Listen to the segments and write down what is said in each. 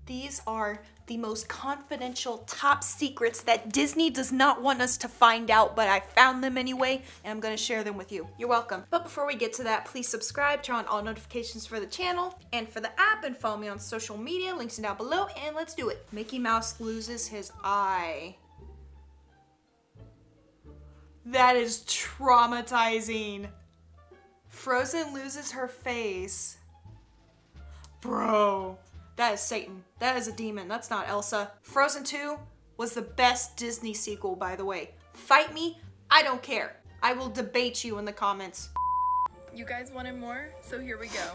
These are the most confidential top secrets that Disney does not want us to find out, but I found them anyway, and I'm gonna share them with you. You're welcome. But before we get to that, please subscribe, turn on all notifications for the channel and for the app, and follow me on social media. Links are down below, and let's do it. Mickey Mouse loses his eye. That is traumatizing. Frozen loses her face. Bro. That is Satan. That is a demon. That's not Elsa. Frozen 2 was the best Disney sequel, by the way. Fight me, I don't care. I will debate you in the comments. You guys wanted more? So here we go.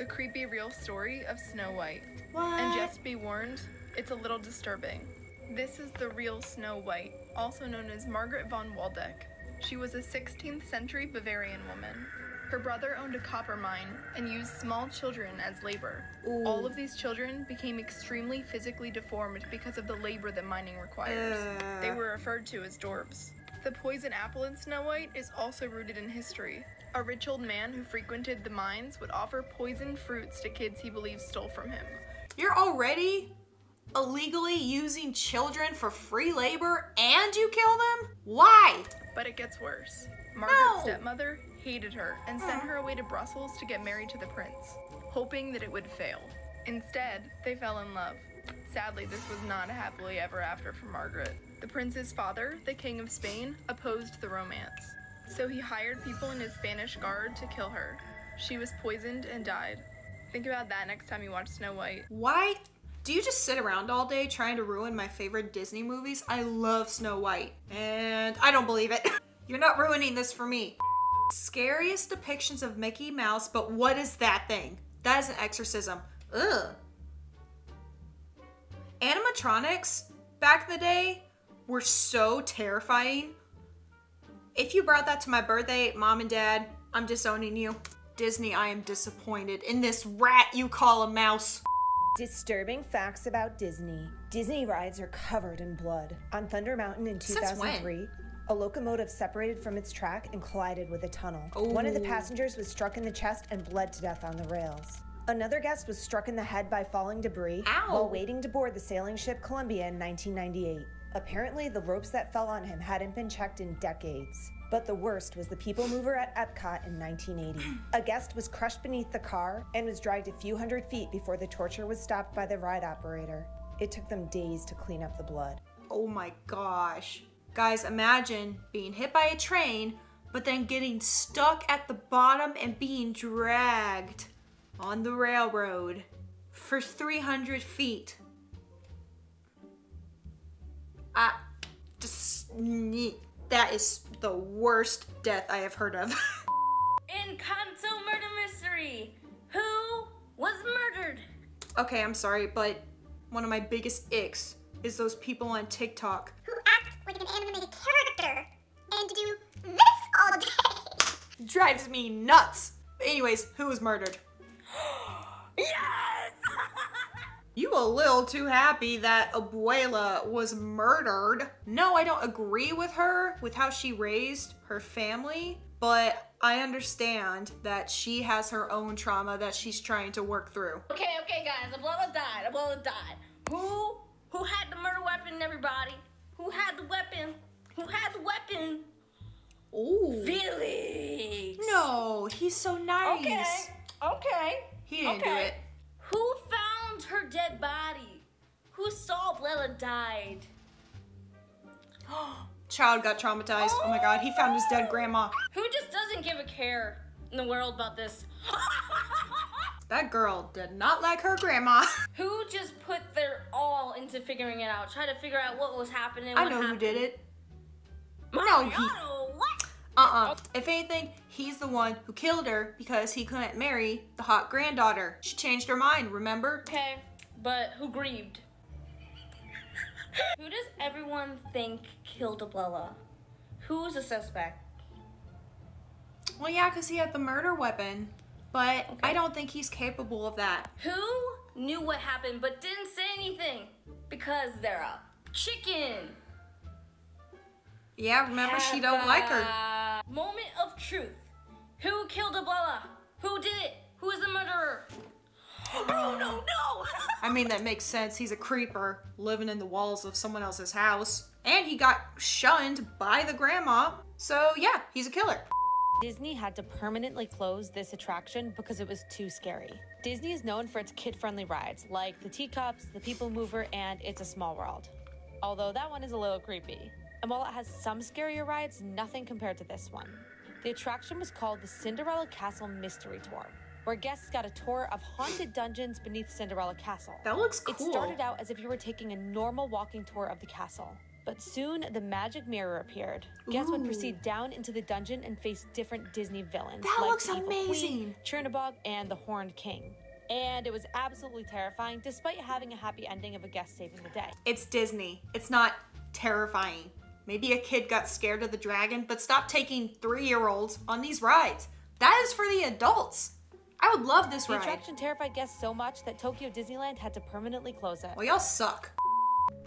The creepy real story of Snow White. What? And just be warned, it's a little disturbing. This is the real Snow White, also known as Margaret von Waldeck. She was a 16th century Bavarian woman. Her brother owned a copper mine and used small children as labor. Ooh. All of these children became extremely physically deformed because of the labor that mining requires. They were referred to as dwarves. The poison apple in Snow White is also rooted in history. A rich old man who frequented the mines would offer poisoned fruits to kids he believed stole from him. You're already illegally using children for free labor and you kill them? Why? But it gets worse. Margaret's stepmother hated her and sent her away to Brussels to get married to the prince, hoping that it would fail. Instead, they fell in love. Sadly, this was not a happily ever after for Margaret. The prince's father, the King of Spain, opposed the romance. So he hired people in his Spanish guard to kill her. She was poisoned and died. Think about that next time you watch Snow White. Why do you just sit around all day trying to ruin my favorite Disney movies? I love Snow White, and I don't believe it. You're not ruining this for me. Scariest depictions of Mickey Mouse, but what is that thing? That is an exorcism. Ugh. Animatronics back in the day were so terrifying. If you brought that to my birthday, Mom and Dad, I'm disowning you. Disney, I am disappointed in this rat you call a mouse. Disturbing facts about Disney. Disney rides are covered in blood. On Thunder Mountain in Since 2003, a locomotive separated from its track and collided with a tunnel. One of the passengers was struck in the chest and bled to death on the rails. Another guest was struck in the head by falling debris while waiting to board the sailing ship Columbia in 1998. Apparently, the ropes that fell on him hadn't been checked in decades. But the worst was the People Mover at Epcot in 1980. A guest was crushed beneath the car and was dragged a few hundred feet before the torture was stopped by the ride operator. It took them days to clean up the blood. Oh my gosh. Guys, imagine being hit by a train, but then getting stuck at the bottom and being dragged on the railroad for 300 feet. That is the worst death I have heard of. Encanto murder mystery. Who was murdered? Okay, I'm sorry, but one of my biggest icks is those people on TikTok who act like an animated character and do this all day. Drives me nuts. But anyways, who was murdered? Yes! You a little too happy that Abuela was murdered. No, I don't agree with her with how she raised her family, but I understand that she has her own trauma that she's trying to work through. Okay, guys, Abuela died. Who had the murder weapon, everybody? Who had the weapon? Ooh. Felix! No, he's so nice. Okay. He didn't do it. Who found her dead body? Who saw Abuela died? Child got traumatized. Oh my god, he found his dead grandma. Who just doesn't give a care in the world about this? That girl did not like her grandma. Who just put their all into figuring it out? Try to figure out what was happening. I know who did it. Mariano, what? If anything, he's the one who killed her because he couldn't marry the hot granddaughter. She changed her mind, remember? Okay, but who grieved? Who does everyone think killed Abuela? Who's a suspect? Well, yeah, because he had the murder weapon. But I don't think he's capable of that. Who knew what happened but didn't say anything? Because they're a chicken. Yeah, remember, she don't like her. Moment of truth. Who killed Abuela? Who did it? Who is the murderer? Bruno, no! I mean, that makes sense. He's a creeper living in the walls of someone else's house. And he got shunned by the grandma. So yeah, he's a killer. Disney had to permanently close this attraction because it was too scary. Disney is known for its kid-friendly rides, like the Teacups, the People Mover, and It's a Small World. Although that one is a little creepy. And while it has some scarier rides, nothing compared to this one. The attraction was called the Cinderella Castle Mystery Tour, where guests got a tour of haunted dungeons beneath Cinderella Castle. That looks cool. It started out as if you were taking a normal walking tour of the castle. But soon, the magic mirror appeared. Guests would proceed down into the dungeon and face different Disney villains. That like looks the Evil amazing. Queen, Chernabog, and the Horned King. And it was absolutely terrifying, despite having a happy ending of a guest saving the day. It's Disney. It's not terrifying. Maybe a kid got scared of the dragon, but stop taking 3-year-olds on these rides. That is for the adults. I would love this The ride. attraction terrified guests so much that Tokyo Disneyland had to permanently close it. Well, y'all suck.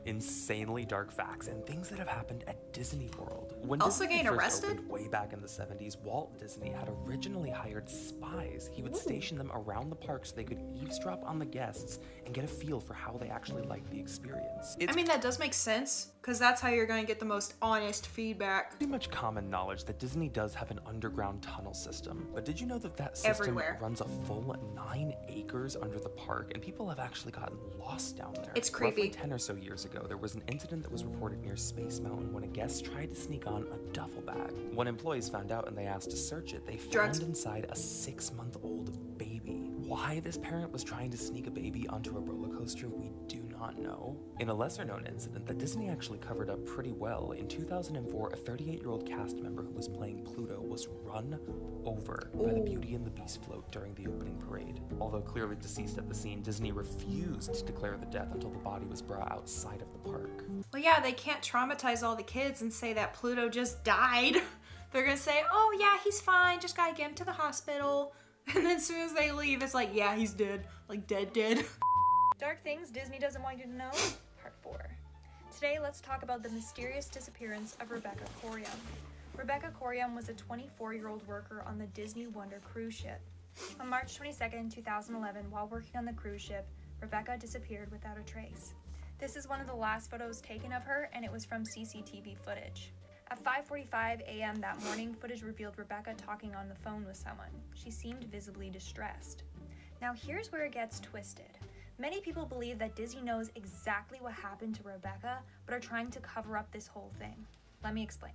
Insanely dark facts and things that have happened at Disney World. When Also Disney getting first arrested? opened way back in the 70s, Walt Disney had originally hired spies. He would station them around the park so they could eavesdrop on the guests and get a feel for how they actually liked the experience. It's I mean, that does make sense, because that's how you're going to get the most honest feedback. pretty much common knowledge that Disney does have an underground tunnel system. But did you know that that system Everywhere. runs a full 9 acres under the park, and people have actually gotten lost down there? It's creepy. Roughly 10 or so years ago, there was an incident that was reported near Space Mountain when a guest tried to sneak on a duffel bag. When employees found out and they asked to search it, they Drugs. found inside a 6-month-old baby. Why this parent was trying to sneak a baby onto a roller coaster, we do not know. In a lesser-known incident that Disney actually covered up pretty well, in 2004, a 38-year-old cast member who was playing Pluto was run over by the Beauty and the Beast float during the opening parade. Although clearly deceased at the scene, Disney refused to declare the death until the body was brought outside of the park. Well, yeah, they can't traumatize all the kids and say that Pluto just died. They're going to say, oh, yeah, he's fine. Just got to get him to the hospital. And then as soon as they leave, it's like, yeah, he's dead. Like, dead. Dark Things Disney Doesn't Want You to Know, Part 4. Today, let's talk about the mysterious disappearance of Rebecca Corium. Rebecca Corium was a 24-year-old worker on the Disney Wonder cruise ship. On March 22, 2011, while working on the cruise ship, Rebecca disappeared without a trace. This is one of the last photos taken of her, and it was from CCTV footage. At 5:45 a.m. that morning, footage revealed Rebecca talking on the phone with someone. She seemed visibly distressed. Now here's where it gets twisted. Many people believe that Disney knows exactly what happened to Rebecca, but are trying to cover up this whole thing. Let me explain.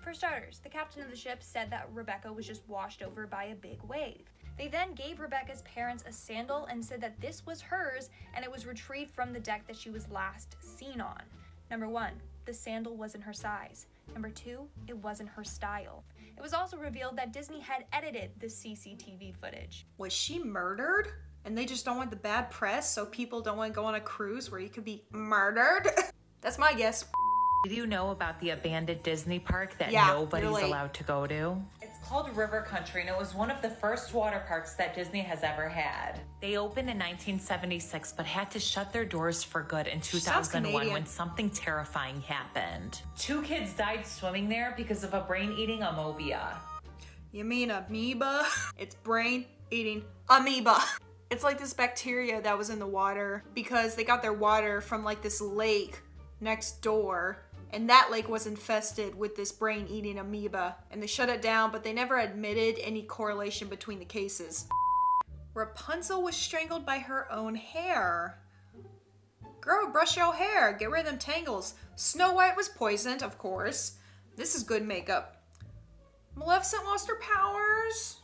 For starters, the captain of the ship said that Rebecca was just washed over by a big wave. They then gave Rebecca's parents a sandal and said that this was hers and it was retrieved from the deck that she was last seen on. Number 1, the sandal wasn't her size. Number 2, it wasn't her style. It was also revealed that Disney had edited the CCTV footage. Was she murdered? And they just don't want the bad press, so people don't want to go on a cruise where you could be murdered? That's my guess. Did you know about the abandoned Disney park that Yeah, nobody's you're late. allowed to go to? It's called River Country, and it was one of the first water parks that Disney has ever had. They opened in 1976, but had to shut their doors for good in Sounds 2001 Canadian. when something terrifying happened. 2 kids died swimming there because of a brain-eating amobia. You mean amoeba? It's brain-eating amoeba. It's like this bacteria that was in the water because they got their water from like this lake next door, and that lake was infested with this brain-eating amoeba, and they shut it down, but they never admitted any correlation between the cases. Rapunzel was strangled by her own hair. Girl, brush your hair, get rid of them tangles. Snow White was poisoned, of course. This is good makeup. Maleficent lost her powers.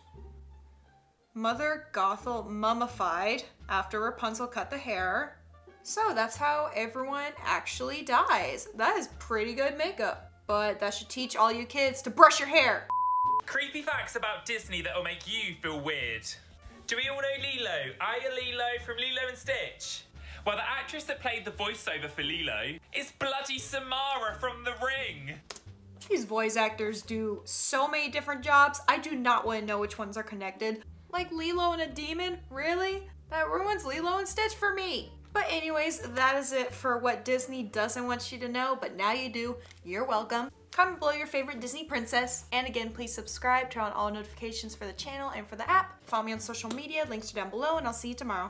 Mother Gothel mummified after Rapunzel cut the hair. So that's how everyone actually dies. That is pretty good makeup. But that should teach all you kids to brush your hair. Creepy facts about Disney that will make you feel weird. Do we all know Lilo? Are you Lilo from Lilo and Stitch? Well, the actress that played the voiceover for Lilo is bloody Samara from The Ring. These voice actors do so many different jobs. I do not want to know which ones are connected. Like Lilo and a demon? Really? That ruins Lilo and Stitch for me. But anyways, that is it for what Disney doesn't want you to know, but now you do. You're welcome. Comment below your favorite Disney princess. And again, please subscribe, turn on all notifications for the channel and for the app. Follow me on social media, links are down below, and I'll see you tomorrow.